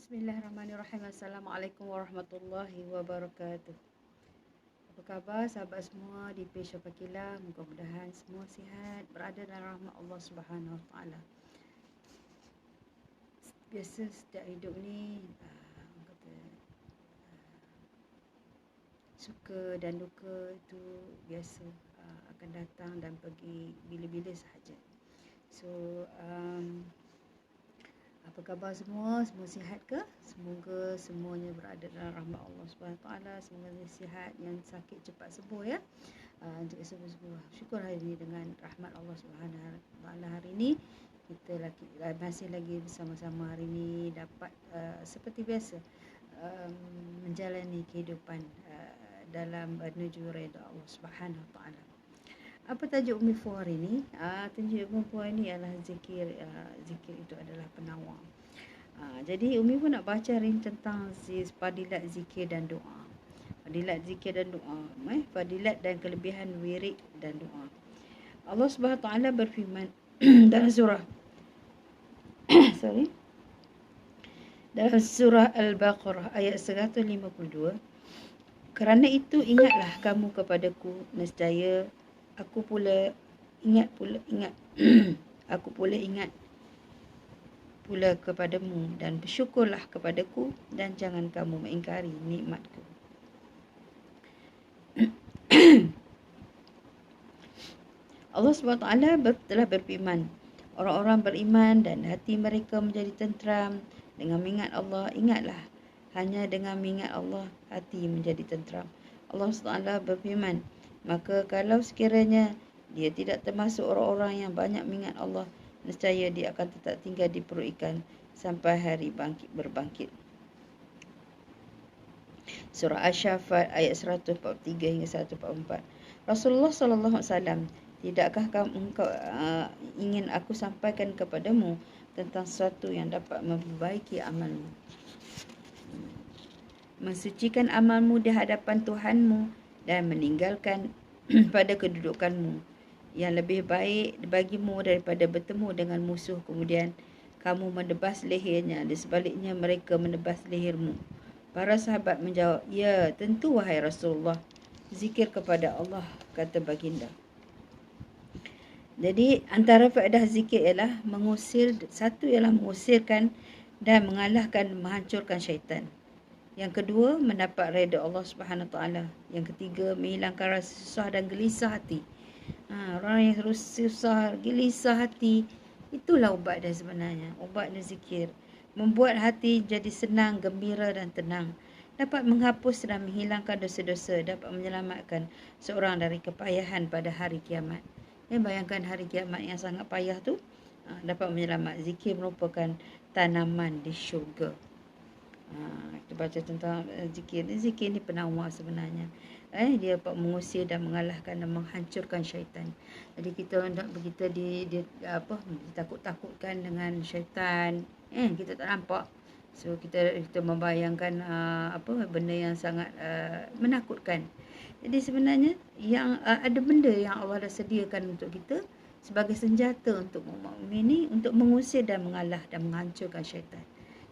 Bismillahirrahmanirrahim. Assalamualaikum warahmatullahi wabarakatuh. Apa khabar sahabat semua di page Syafaqila? Mudah-mudahan semua sihat, berada dalam rahmat Allah Subhanahu Wa Taala. Biasa setiap hidup ni orang kata suka dan duka itu biasa, akan datang dan pergi bila-bila sahaja. So apa khabar semua? Semua sihat ke? Semoga semuanya berada dalam rahmat Allah Subhanahu Taala. Semoga sihat, yang sakit cepat sembuh ya. Juga sembuh. Syukur hari ini dengan rahmat Allah Subhanahu Taala, hari ini kita masih lagi bersama-sama hari ini dapat seperti biasa menjalani kehidupan dalam menuju redha Allah Subhanahu Taala. Apa tajuk Umi Fu hari ni? Tajuk Umi Fu hari ni adalah zikir. Zikir itu adalah penawar. Jadi Umi pun nak baca hari ni tentang fadilat zikir dan doa. Fadilat zikir dan doa. Fadilat dan kelebihan wirid dan doa. Allah Subhanahu Taala berfirman dalam surah dalam surah Al-Baqarah ayat 152. Kerana itu ingatlah kamu kepadaku, nescaya aku pula ingat aku pula ingat pula kepadamu, dan bersyukurlah kepadaku dan jangan kamu mengingkari nikmatku. Allah SWT telah berfirman, orang-orang beriman dan hati mereka menjadi tenteram dengan mengingat Allah. Ingatlah, hanya dengan mengingat Allah hati menjadi tenteram. Allah SWT berfirman, maka kalau sekiranya dia tidak termasuk orang-orang yang banyak mengingat Allah, nescaya dia akan tetap tinggal di perut ikan sampai hari berbangkit. Surah Asy-Syaffat ayat 143 hingga 144. Rasulullah SAW, tidakkah engkau ingin aku sampaikan kepadamu tentang sesuatu yang dapat memperbaiki amalmu, mensucikan amalmu di hadapan Tuhanmu, dan meninggalkan pada kedudukanmu yang lebih baik bagimu daripada bertemu dengan musuh kemudian kamu menebas lehernya, di sebaliknya mereka menebas lehermu. Para sahabat menjawab, ya tentu wahai Rasulullah, zikir kepada Allah, kata baginda. Jadi antara faedah zikir ialah mengusirkan dan mengalahkan, menghancurkan syaitan. Yang kedua, mendapat redha Allah Subhanahu Taala. Yang ketiga, menghilangkan rasa susah dan gelisah hati. Orang yang susah, gelisah hati, itulah ubat dia sebenarnya. Ubat dia zikir. Membuat hati jadi senang, gembira dan tenang. Dapat menghapus dan menghilangkan dosa-dosa. Dapat menyelamatkan seorang dari kepayahan pada hari kiamat. Bayangkan hari kiamat yang sangat payah tu, dapat menyelamat. Zikir merupakan tanaman di syurga. Kita baca tentang zikir. Zikir ni penawar sebenarnya. Dia dapat mengusir dan mengalahkan dan menghancurkan syaitan. Jadi kita nak kita ditakut-takutkan dengan syaitan. Kita tak nampak. So kita membayangkan benda yang sangat menakutkan. Jadi sebenarnya yang ada benda yang Allah dah sediakan untuk kita sebagai senjata untuk umat mukmin ni, untuk mengusir dan mengalah dan menghancurkan syaitan.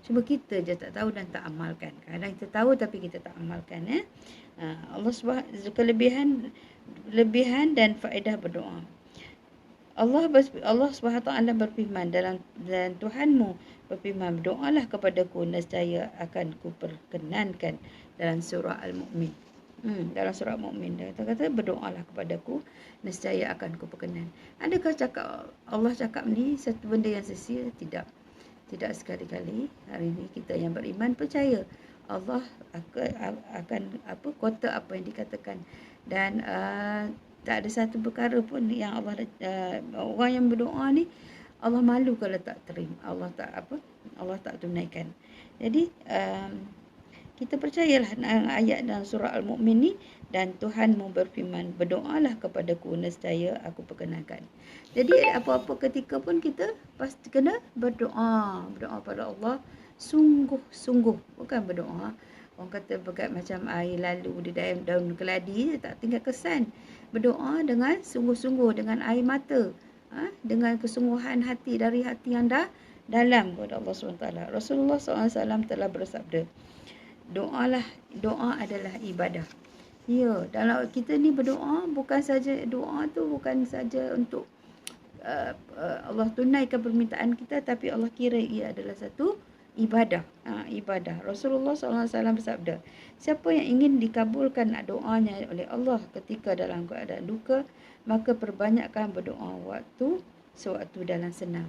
Cuma kita je tak tahu dan tak amalkan. Kadang kita tahu tapi kita tak amalkan. Allah kelebihan dan faedah berdoa. Allah SWT berfirman dan Tuhanmu berfirman, berdoalah kepadaku, nescaya akan kuperkenankan, dalam surah Al-Mu'min. Dalam surah Al-Mu'min dia kata berdoalah kepadaku, nescaya akan kuperkenan. Adakah Allah cakap ni satu benda yang sia-sia? Tidak sekali-kali. Hari ini kita yang beriman percaya Allah akan kuasa apa yang dikatakan, dan tak ada satu perkara pun yang Allah orang yang berdoa ni Allah malu kalau tak terima, Allah tak tunaikan. Jadi kita percayalah ayat dalam surah Al-Mu'min ni, dan Tuhanmu berfirman, berdoalah kepadaku, nescaya aku perkenankan. Jadi apa-apa ketika pun kita pasti kena berdoa pada Allah sungguh-sungguh, bukan berdoa orang kata macam air lalu di daun keladi, tak tinggal kesan. Berdoa dengan sungguh-sungguh, dengan air mata, dengan kesungguhan hati, dari hati yang dalam kepada Allah SWT. Rasulullah SAW telah bersabda, doa adalah ibadah. Ya, dalam kita ni berdoa, bukan saja doa tu bukan saja untuk Allah tunaikan permintaan kita, tapi Allah kira ia adalah satu ibadah. Ibadah. Rasulullah SAW bersabda, siapa yang ingin dikabulkan doanya oleh Allah ketika dalam keadaan duka, maka perbanyakkan berdoa sewaktu dalam senang.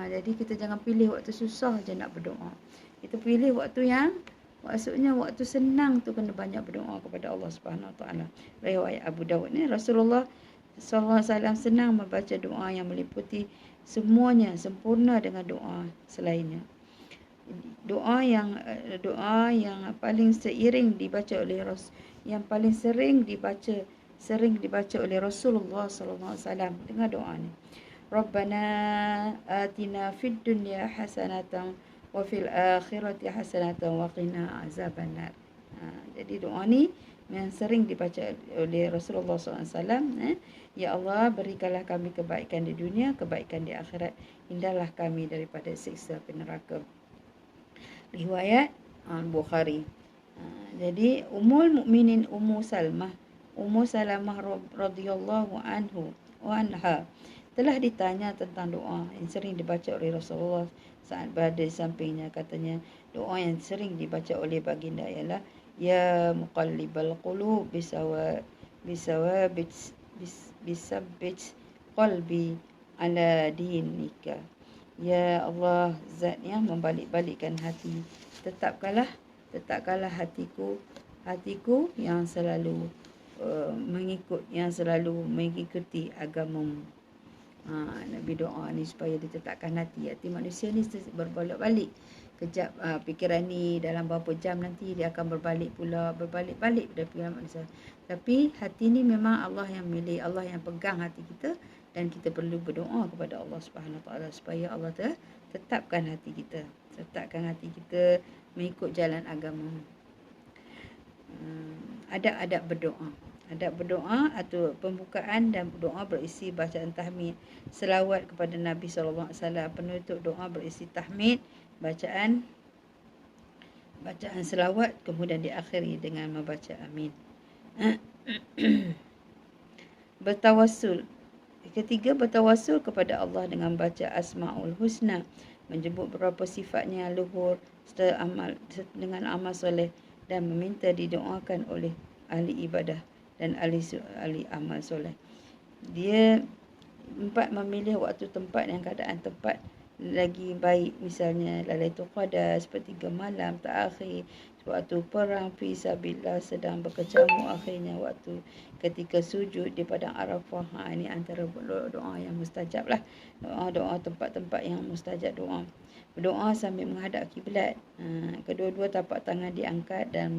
Jadi kita jangan pilih waktu susah je nak berdoa. Kita pilih waktu yang maksudnya waktu senang tu kena banyak berdoa kepada Allah Subhanahu Wa Taala. Riwayat Abu Dawud ni, Rasulullah SAW senang membaca doa yang meliputi semuanya, sempurna dengan doa selainnya. Doa yang paling sering dibaca oleh oleh Rasulullah SAW dengan doa ni. Rabbana atina fid dunya hasanatan wa fil akhirati hasanatan wa qina azabannar. Jadi doa ni yang sering dibaca oleh Rasulullah SAW. Ya Allah, berikanlah kami kebaikan di dunia, kebaikan di akhirat. Hindahlah kami daripada siksa api neraka. Riwayat Bukhari. Jadi Ummul Mukminin Ummu Salamah radhiyallahu anha telah ditanya tentang doa yang sering dibaca oleh Rasulullah saat berada di sampingnya. Katanya, doa yang sering dibaca oleh baginda ialah, ya muqallibal qulub bisabbit qalbi ala dinika. Ya Allah, zat yang membalik-balikkan hati, tetapkanlah hatiku yang selalu mengikuti agamamu. Nabi doa ni supaya ditetapkan hati manusia ni berbalik-balik. Kejap fikiran ni dalam berapa jam nanti dia akan berbalik-balik dari fikiran manusia. Tapi hati ni memang Allah yang milih, Allah yang pegang hati kita, dan kita perlu berdoa kepada Allah Subhanahu Wa Taala supaya Allah tetapkan hati kita mengikut jalan agama. Adab berdoa atau pembukaan dan doa berisi bacaan tahmid, selawat kepada Nabi SAW. Penutup doa berisi tahmid, bacaan selawat, kemudian diakhiri dengan membaca amin. Bertawassul. Ketiga, bertawassul kepada Allah dengan baca Asmaul Husna, menyebut beberapa sifatnya yang luhur serta dengan amal soleh, dan meminta didoakan oleh ahli ibadah dan ahli amal soleh. Dia memilih waktu tempat dan keadaan tempat lagi baik, misalnya Lailatul Qadar, sepertiga malam terakhir, waktu perang fi sabilillah sedang berkecamuk akhirnya, waktu ketika sujud di padang Arafah. Ini antara doa yang mustajab lah. Doa tempat-tempat yang mustajab doa. Berdoa sambil menghadap kiblat. Kedua-dua tapak tangan diangkat dan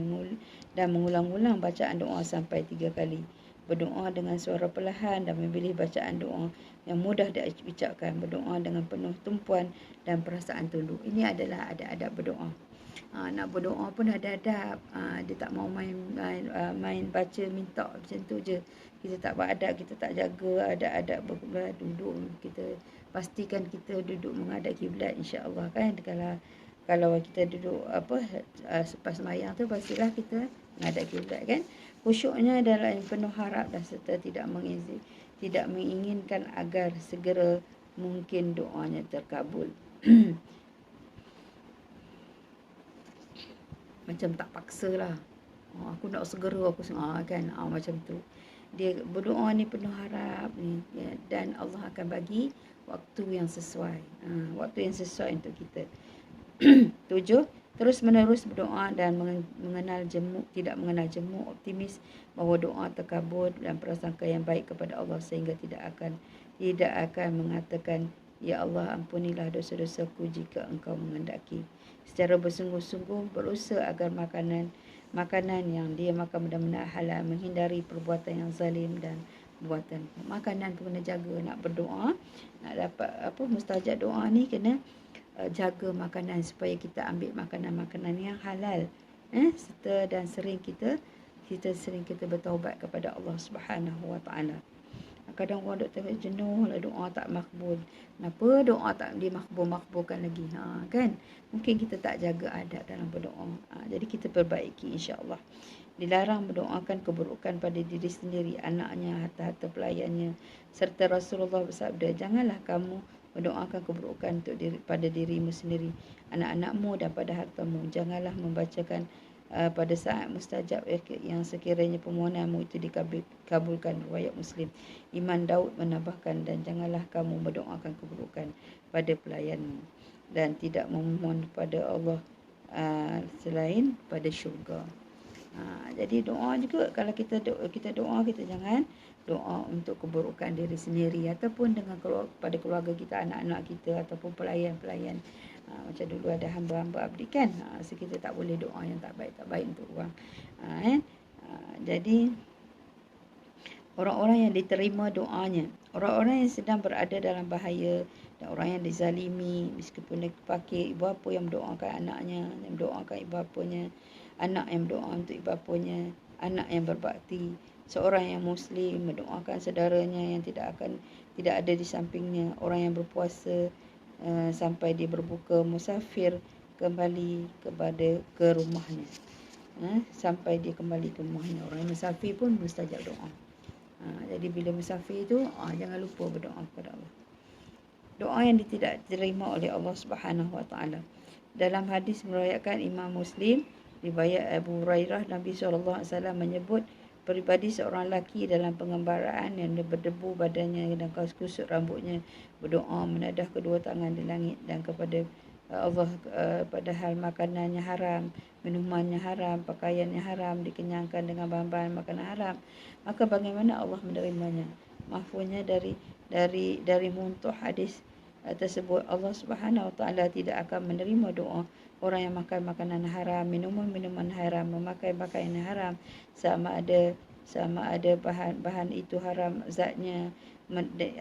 mengulang-ulang bacaan doa sampai 3 kali. Berdoa dengan suara perlahan dan memilih bacaan doa yang mudah diucapkan. Berdoa dengan penuh tumpuan dan perasaan tunduk. Ini adalah adab berdoa. Nak berdoa pun ada adab. Dia tak mau main baca minta macam tu je. Kita tak beradab, kita tak jaga adab duduk. Kita pastikan kita duduk menghadap kiblat, insya-Allah kan. Kalau kita duduk selepas sembahyang tu, pastilah kita menghadap kiblat kan. Khusyuknya adalah penuh harap dan serta tidak menginginkan agar segera mungkin doanya terkabul. Macam tak paksa lah. Aku nak segera, kan. Macam tu. Dia berdoa ni penuh harap ni, ya, dan Allah akan bagi waktu yang sesuai. Waktu yang sesuai untuk kita. 7. Terus menerus berdoa dan tidak mengenal jemu, optimis bahawa doa terkabul dan prasangka yang baik kepada Allah, sehingga tidak akan mengatakan, ya Allah, ampunilah dosa-dosaku jika Engkau menghendaki. Secara bersungguh-sungguh berusaha agar makanan yang dia makan benar-benar halal, menghindari perbuatan yang zalim dan perbuatan makanan pun kena jaga. Nak berdoa, nak dapat mustajab doa ni, kena jaga makanan supaya kita ambil makanan-makanan yang halal. Serta dan sering kita bertaubat kepada Allah Subhanahu Wa Taala. kadang orang duk tengok jenuh lah doa tak makbul. Kenapa doa tak dimakbul-makbulkan lagi? Kan? Mungkin kita tak jaga adab dalam berdoa. Jadi kita perbaiki insya-Allah. Dilarang mendoakan keburukan pada diri sendiri, anaknya, harta-harta pelayannya. Serta Rasulullah bersabda, janganlah kamu mendoakan keburukan untuk pada dirimu sendiri, anak-anakmu dan pada hartamu. Janganlah membacakan pada saat mustajab yang sekiranya permohonanmu itu dikabulkan. Riwayat Muslim. Iman Daud menambahkan, dan janganlah kamu mendoakan keburukan pada pelayanmu dan tidak memohon pada Allah selain pada syurga. Jadi doa juga, kalau kita doa, kita jangan doa untuk keburukan diri sendiri ataupun dengan pada keluarga kita, anak-anak kita ataupun pelayan-pelayan. Macam dulu ada hamba-hamba abdi kan. So kita tak boleh doa yang tak baik untuk orang. Jadi orang-orang yang diterima doanya, orang-orang yang sedang berada dalam bahaya dan orang yang dizalimi, meskipun dia pakai ibu bapa yang mendoakan anaknya, yang mendoakan ibu bapanya, anak yang berdoa untuk ibu bapanya, anak yang berbakti, seorang yang muslim mendoakan saudaranya yang tidak ada di sampingnya, orang yang berpuasa sampai dia berbuka, musafir kembali ke rumahnya, sampai dia kembali ke rumahnya. Orang yang musafir pun mustajab doa. Jadi bila musafir itu jangan lupa berdoa kepada Allah. Doa yang tidak diterima oleh Allah Subhanahu Wa Taala. Dalam hadis meriwayatkan Imam Muslim, riwayat Abu Hurairah, Nabi SAW menyebut peribadi seorang lelaki dalam pengembaraan yang berdebu badannya dan kusut rambutnya, berdoa menadah kedua tangan di langit dan kepada Allah, padahal makanannya haram, minumannya haram, pakaiannya haram, dikenyangkan dengan bahan-bahan makanan haram, maka bagaimana Allah menerimanya? Mahfuznya dari muntuh hadis tersebut, Allah Subhanahu Wa Taala tidak akan menerima doa orang yang makan makanan haram, minuman haram, memakai pakaian haram, sama ada bahan itu haram zatnya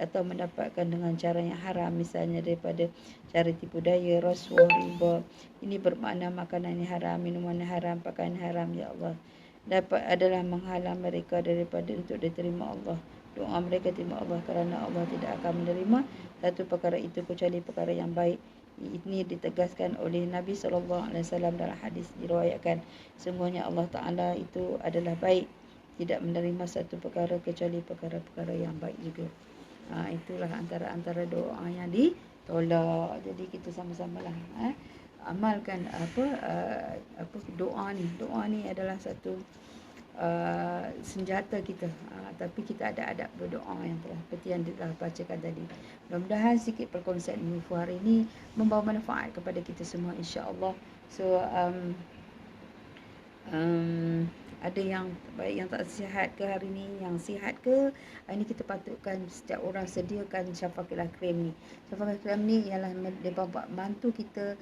atau mendapatkan dengan cara yang haram, misalnya daripada cara tipu daya, rasuah, riba. Ini bermakna makanan yang haram, minuman haram, pakaian haram, ya Allah, adalah menghalang mereka daripada untuk diterima Allah. Doa mereka terima Allah, kerana Allah tidak akan menerima satu perkara itu kecuali perkara yang baik. Ini ditegaskan oleh Nabi SAW dalam hadis diriwayatkan, sungguhnya Allah Ta'ala itu adalah baik, tidak menerima satu perkara kecuali perkara-perkara yang baik juga. Itulah antara doa yang ditolak. Jadi kita sama-samalah amalkan doa ni. Doa ni adalah satu senjata kita, tapi kita ada adab berdoa yang telah seperti yang telah bacakan tadi. Mudah-mudahan sikit perkongsian info hari ini membawa manfaat kepada kita semua, insya-Allah. So ada yang baik, yang tak sihat ke hari ni, yang sihat ke hari ni, kita patutkan setiap orang sediakan Syafaqilah Cream ni. Syafaqilah Cream ni ialah dia bantu kita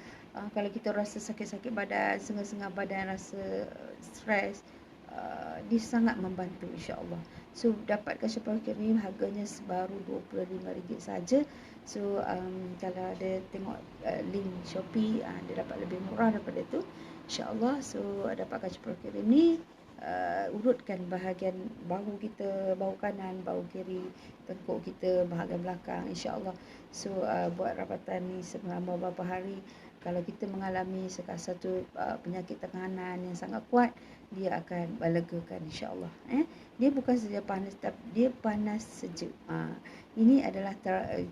kalau kita rasa sakit-sakit badan, sengah-sengah badan, rasa stres, dia sangat membantu, insya-Allah. So dapatkan Syafaqilah Cream, harganya sebaru RM25 saja. So kalau ada tengok link Shopee, dia dapat lebih murah daripada tu, insya-Allah. So dapatkan Syafaqilah Cream ni, urutkan bahagian bahu kita, bahu kanan, bahu kiri, tengkuk kita, bahagian belakang, insya-Allah. So buat rapatan ni selama beberapa hari. Kalau kita mengalami satu penyakit tekanan yang sangat kuat, dia akan melegakan, insya-Allah. Dia bukan saja panas, tapi dia panas sejuk. Ini adalah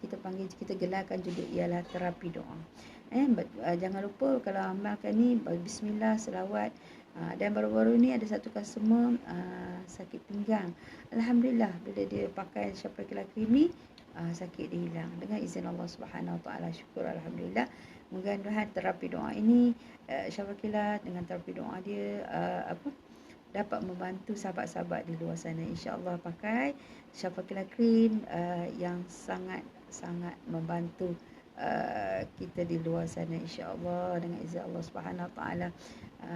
kita gelarkan juga ialah terapi doa. Jangan lupa kalau amalkan ni, bismillah, selawat. Dan baru-baru ni ada satu customer sakit pinggang. Alhamdulillah, bila dia pakai Syafaqilah Cream ni, sakit dia hilang dengan izin Allah Subhanahu Wa Taala. Syukur, alhamdulillah. Mudah-mudahan terapi doa ini, Syafaqilah dengan terapi doa dia dapat membantu sahabat-sahabat di luar sana. InsyaAllah pakai Syafaqilah Cream yang sangat-sangat membantu kita di luar sana, insya-Allah, dengan izin Allah Subhanahu Wa Taala.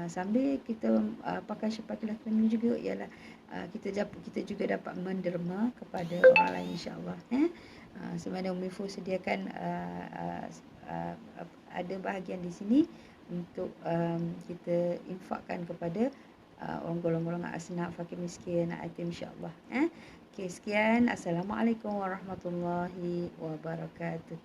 Sambil kita pakai Syafaqilah Cream ni juga ialah kita juga dapat menderma kepada orang lain, insya-Allah. Sebenarnya Umifu sediakan ada bahagian di sini untuk kita infakkan kepada orang golongan asnaf, fakir miskin, yatim insya-Allah. Okey, sekian. Assalamualaikum warahmatullahi wabarakatuh.